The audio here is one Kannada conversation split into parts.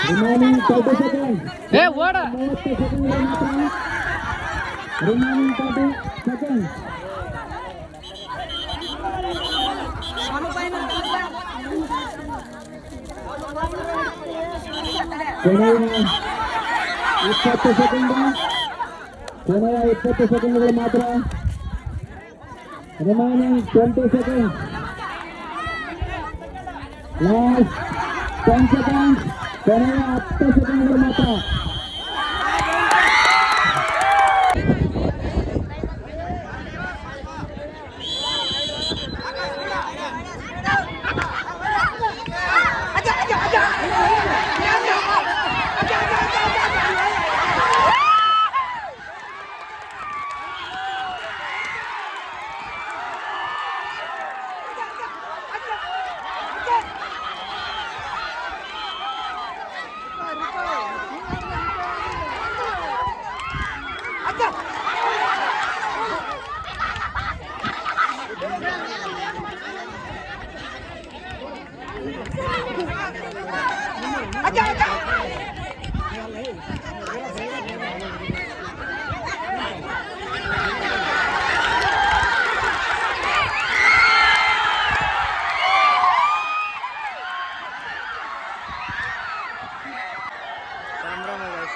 Remaining 30 seconds. Hey, what? 30 seconds. Remaining 30 seconds. ಕೊನೆಯ 20 ಸೆಕೆಂಡ್ಗಳು ಮಾತ್ರ. Remaining 20 seconds. Last 10 seconds. ಕೊನೆಯ 10 ಸೆಕೆಂಡ್ಗಳು ಮಾತ್ರ.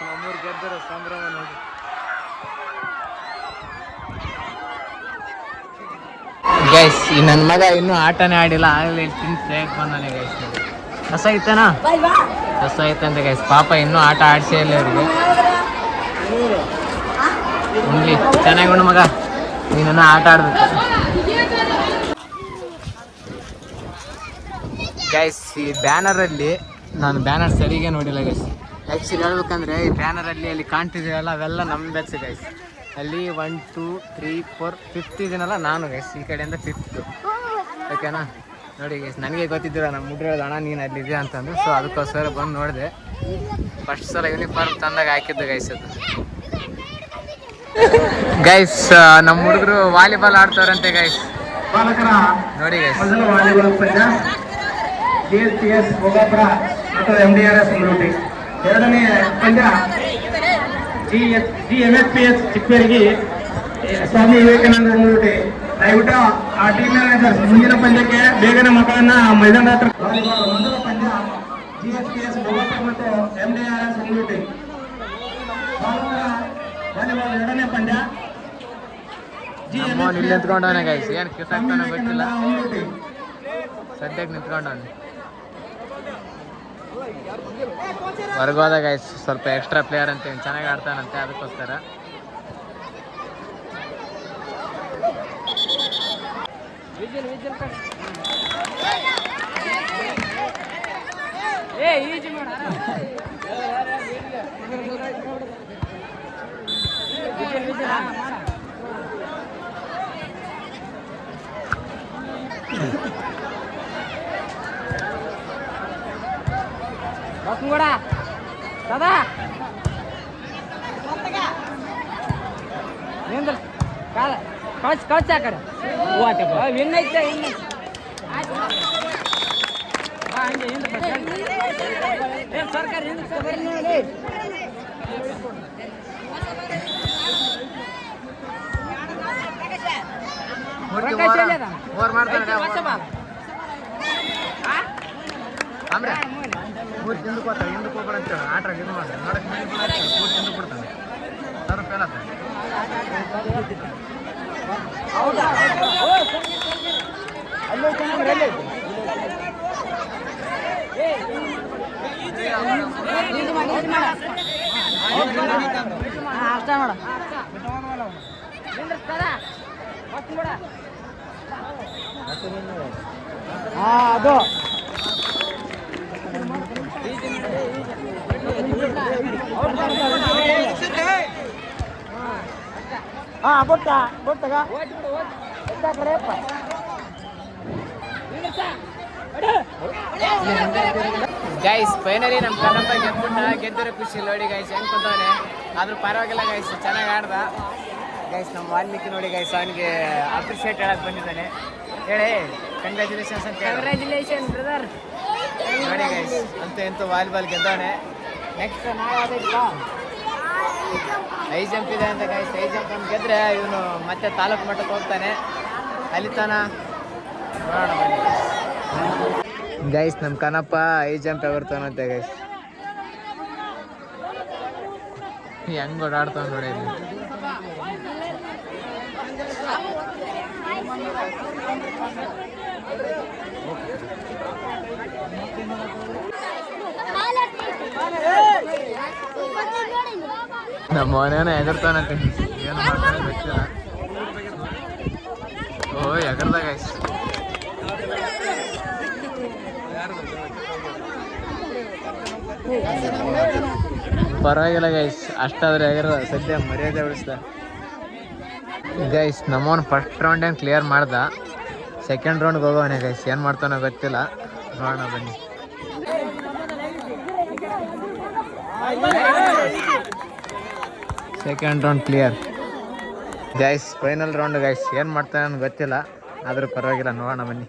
ನಮ್ಮೂರು ಗೆದ್ದರ ಸಂಭ್ರಮ ನೋಡಿ. ಗೈಸ್ ಈ ನನ್ನ ಮಗ ಇನ್ನೂ ಆಟನೇ ಆಡಿಲ್ಲ, ಆಗಲೇ ತಿನ್ಸಿ ಬಂದಾನೆ ಗೈಸ್. ಕಸ ಐತನಾ? ಕಸ ಐತಂತೆ ಗೈಸ್. ಪಾಪ ಇನ್ನೂ ಆಟ ಆಡಿಸೇ ಇಲ್ಲ ಅವರಿಗೆ. ಉಂಡ್ಲಿ ಚೆನ್ನಾಗಿ ಉಣ್ಣು ಮಗ, ನೀನನ್ನ ಆಟ ಆಡ್ಬೇಕು. ಗೈಸ್ ಈ ಬ್ಯಾನರಲ್ಲಿ ನಾನು ಬ್ಯಾನರ್ ಸರಿಗೆ ನೋಡಿಲ್ಲ ಗೈಸ್. ಆ್ಯಕ್ಚುಲಿ ಹೇಳ್ಬೇಕಂದ್ರೆ ಈ ಬ್ಯಾನರಲ್ಲಿ ಅಲ್ಲಿ ಕಾಣ್ತಿದ್ದೀರಲ್ಲ ಅವೆಲ್ಲ ನಮ್ಮ ಬ್ಯಾಚ್ ಗೈಸ್. ಅಲ್ಲಿ 1 2 3 4 5th ಇದೀನಲ್ಲ ನಾನು ಗೈಸ್, ಈ ಕಡೆಯಿಂದ 5th. ಓಕೆನಾ? ನೋಡಿ ಗೈಸ್, ನನಗೆ ಗೊತ್ತಿದ್ದೀರ ನಮ್ಮ ಮುಡ್ರೆ ಅಣ್ಣ ನೀನು ಅಲ್ಲಿದೆ ಅಂತಂದು. ಸೊ ಅದಕ್ಕೋಸ್ಕರ ಬಂದು ನೋಡಿದೆ. ಫಸ್ಟ್ ಸಲ ಯೂನಿಫಾರ್ಮ್ ತಂದಾಗ ಹಾಕಿದ್ದು ಗೈಸ್ ಅದು. ಗೈಸ್ ನಮ್ಮ ಹುಡುಗರು ವಾಲಿಬಾಲ್ ಆಡ್ತಾರಂತೆ ಗೈಸ್. ನೋಡಿ ಗೈಸ್, GSPS ಭೋಗಾಪುರ ಮತ್ತು MDRS ಮುರುಟಿ. ಎರಡನೇ ಪಂದ್ಯ GMSPS ಚಿಕ್ಕೇರಿಗೆ ಸ್ವಾಮಿ ವಿವೇಕಾನಂದ ಮುರುಟಿ. ದಯವಿಟ್ಟು ಆ ಟೀಮ್ ಮ್ಯಾನೇಜರ್ ಮುಂದಿನ ಪಂದ್ಯಕ್ಕೆ ಬೇಗನೆ ಮಕ್ಕಳನ್ನ ಮೈದಾನ ಹತ್ರ. ಮೊದಲ ಪಂದ್ಯ GSPS ಭೋಗಾಪುರ ಮತ್ತು MDRS ಮುರುಟಿ. ವಾಲಿಬಾಲ್ ಎರಡನೇ ಪಂದ್ಯ ಇಲ್ಲಿ ನಿಂತ್ಕೊಂಡವನೇ ಗೈಸ್. ಏನು ಕಿಸ್ ಆಗ್ತಾನೆ ಗೊತ್ತಿಲ್ಲ, ಸದ್ಯಕ್ಕೆ ನಿಂತ್ಕೊಂಡವನೆ. ಹೊರಗೋದ ಗೈಸ್, ಸ್ವಲ್ಪ ಎಕ್ಸ್ಟ್ರಾ ಪ್ಲೇಯರ್ ಅಂತ ಚೆನ್ನಾಗಿ ಆಡ್ತಾನಂತೆ, ಅದಕ್ಕೋಸ್ಕರ. కూడా కదా కాదు కవచ్చు కవచ్చు అక్కడ విన్ అయితే ಸರ್ಕಾರ ಪೂರ್ತಿ ಹಿಂದಕ್ಕೆ ಹೋಗ್ತಾರೆ, ಹಿಂದಕ್ಕೆ ಹೋಗ್ಬೇಡ ಅಂತೇಳಿ ಆಟ ಇದು ಮಾಡ್ತಾರೆ. ನೋಡಕ್ಕೆ ಮೇಲೆ ಪೂರ್ತಿ ಹಿಂದಕ್ಕೆ ಕೊಡ್ತಾನೆ, ಸರ್ ಫೇಲ್ ಆಗ್ತಾನೆ. ಅದು ಬೊಟ್ಟಗ ಗೈಸ್ ಫೈನಲಿ ನಮ್ಮ ಕನ್ನಪ್ಪ ಗೆದ್ದರೆ ಖುಷಿ ನೋಡಿ ಗೈಸ್. ಹೆಂಗೆ ಕುಂತವನೆ ಆದ್ರೂ ಪರವಾಗಿಲ್ಲ ಗೈಸ್, ಚೆನ್ನಾಗಿ ಆಡ್ದ ಗೈಸ್. ನಮ್ಮ ವಾಲ್ಮೀಕಿ ನೋಡಿ ಗೈಸ್, ಅವನಿಗೆ ಅಪ್ರಿಷಿಯೇಟ್ ಹೇಳಕ್ ಬಂದಿದ್ದಾನೆ. ಹೇಳಿ ಕಂಗ್ರ್ಯಾಚುಲೇಷನ್ಸ್ ಅಂತ. Congratulation brother. ನೋಡಿ ಗೈಸ್ ಅಂತೂ ಎಂತೂ ವಾಲಿಬಾಲ್ ಗೆದ್ದವನೆ. ನೆಕ್ಸ್ಟ್ ನಾಳೆ ಅದೈತಾ ಹೈ ಜಂಪ್ ಇದೆ ಅಂತ ಗೈಸ್. ಹೈ ಜಂಪ್ ಅಂತ ಗೆದ್ರೆ ಇವನು ಮತ್ತೆ ತಾಲೂಕು ಮಟ್ಟಕ್ಕೆ ಹೋಗ್ತಾನೆ. ಅಲ್ಲಿ ತನ ನೋಡೋಣ ಬನ್ನಿ ಗೈಸ್. ನಮ್ಮ ಕನಪ್ಪ ಹೈ ಜಂಪ್ ಎಗರ್ತಾನಂತೆ ಗೈಸ್. ಹೆಂಗ್ ಓಡಾಡ್ತಾವ ನೋಡಿ. ನಮ್ಮ ಮನೇನ ಎಗರ್ತಾನಂತೆ. ಏನು ಮಾಡ್ತಾನೆ ಗೊತ್ತಿಲ್ಲ. ಓ ಎಗರ್ದ ಗೈಸ್. ಪರವಾಗಿಲ್ಲ ಗೈಸ್, ಅಷ್ಟಾದ್ರೆ ಎಗರ್ದ. ಸದ್ಯ ಮರ್ಯಾದೆ ಉಳಿಸ್ದ ಗೈಸ್. ನಮ್ಮವನು ಫಸ್ಟ್ ರೌಂಡ್ ಏನು ಕ್ಲಿಯರ್ ಮಾಡ್ದ. ಸೆಕೆಂಡ್ ರೌಂಡ್ಗೆ ಹೋಗೋವನೇ ಗೈಸ್. ಏನು ಮಾಡ್ತಾನೋ ಗೊತ್ತಿಲ್ಲ, ನೋಡೋಣ ಬನ್ನಿ. Second round clear guys. Final round guys. ಏನು ಮಾಡ್ತಾನೆ ಗೊತ್ತಿಲ್ಲ, ಆದರೂ ಪರವಾಗಿಲ್ಲ, ನೋಡೋಣ ಬನ್ನಿ.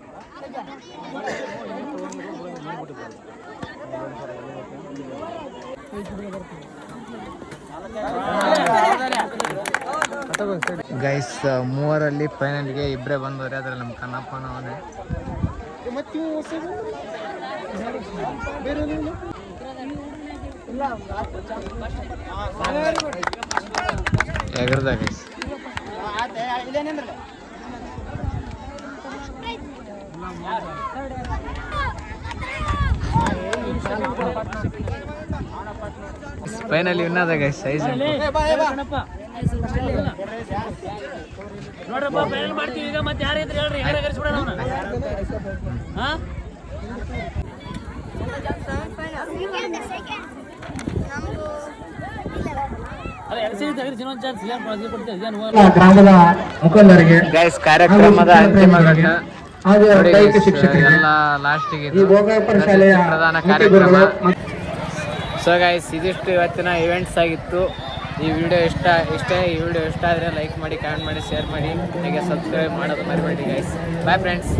ಗೈಸ್ ಮೂವರಲ್ಲಿ ಫೈನಲ್ಗೆ ಇಬ್ಬರೇ ಬಂದವ್ರೆ. ಅದ್ರಲ್ಲಿ ನಮ್ಮ ಕನ್ನಪ್ಪನ ಅವನೇ. ಎಗರ್ದ ಗೈಸ್. ಫೈನಲಿ ವಿನ್ ಆದ ಗೈಸ್. ಸೈಜ್ ನೋಡ್ರಪ್ಪ ಫೈನಲ್ ಮಾಡ್ತೀವಿ ಈಗ. ಮತ್ತೆ ಯಾರು ಇದ್ರೆ ಹೇಳ್ರಿ, ಯಾರು ಕರೆಸ್ಬಿಡೋಣ ಅವನ. ಗ್ರಾಮದ ಮುಖಂಡರಿಗೆ ಗೈಸ್ ಕಾರ್ಯಕ್ರಮದ ಅಂತಿಮ ಘಟ್ಟ ಹಾಗೂ ದೈಹಿಕ ಶಿಕ್ಷಕರಿಗೆ ಎಲ್ಲ ಲಾಸ್ಟಿಗೆ ಈ ಭೋಗಾಪುರ ಶಾಲೆಯ ಪ್ರಧಾನ ಮುಖ್ಯ ಕಾರ್ಯಕ್ರಮ. ಗುರುಗಳು. ಸೊ ಗೈಸ್ ಇದಿಷ್ಟು ಇವತ್ತಿನ ಇವೆಂಟ್ಸ್ ಆಗಿತ್ತು. ಈ ವಿಡಿಯೋ ಇಷ್ಟ ಆದರೆ ಲೈಕ್ ಮಾಡಿ, ಕಮೆಂಟ್ ಮಾಡಿ, ಶೇರ್ ಮಾಡಿ, ಹಾಗೆ ಸಬ್ಸ್ಕ್ರೈಬ್ ಮಾಡೋದು ಮರಿಬೇಡಿ ಗೈಸ್. Bye friends.